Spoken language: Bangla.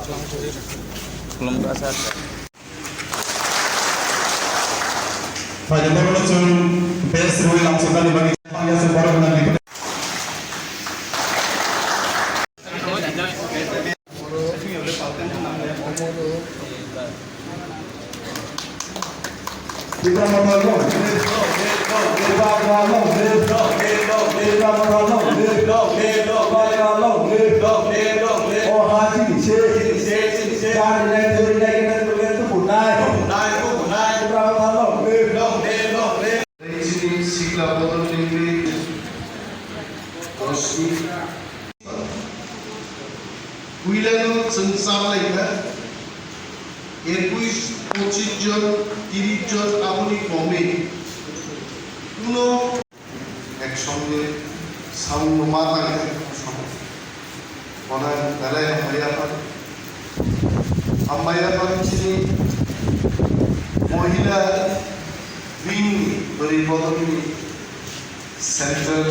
Belum berasa. Pada beberapa tahun best role langsung kali bagi saya sebarang dengan di kita mau একুশ 25 জন 30 জন আপনি কমে কোনো একসঙ্গে সাউন্ড মাথা অনার বেলায় আম্মাইয়াপান চিনি মহিলা উইং পরিবর্তন সেন্ট্রাল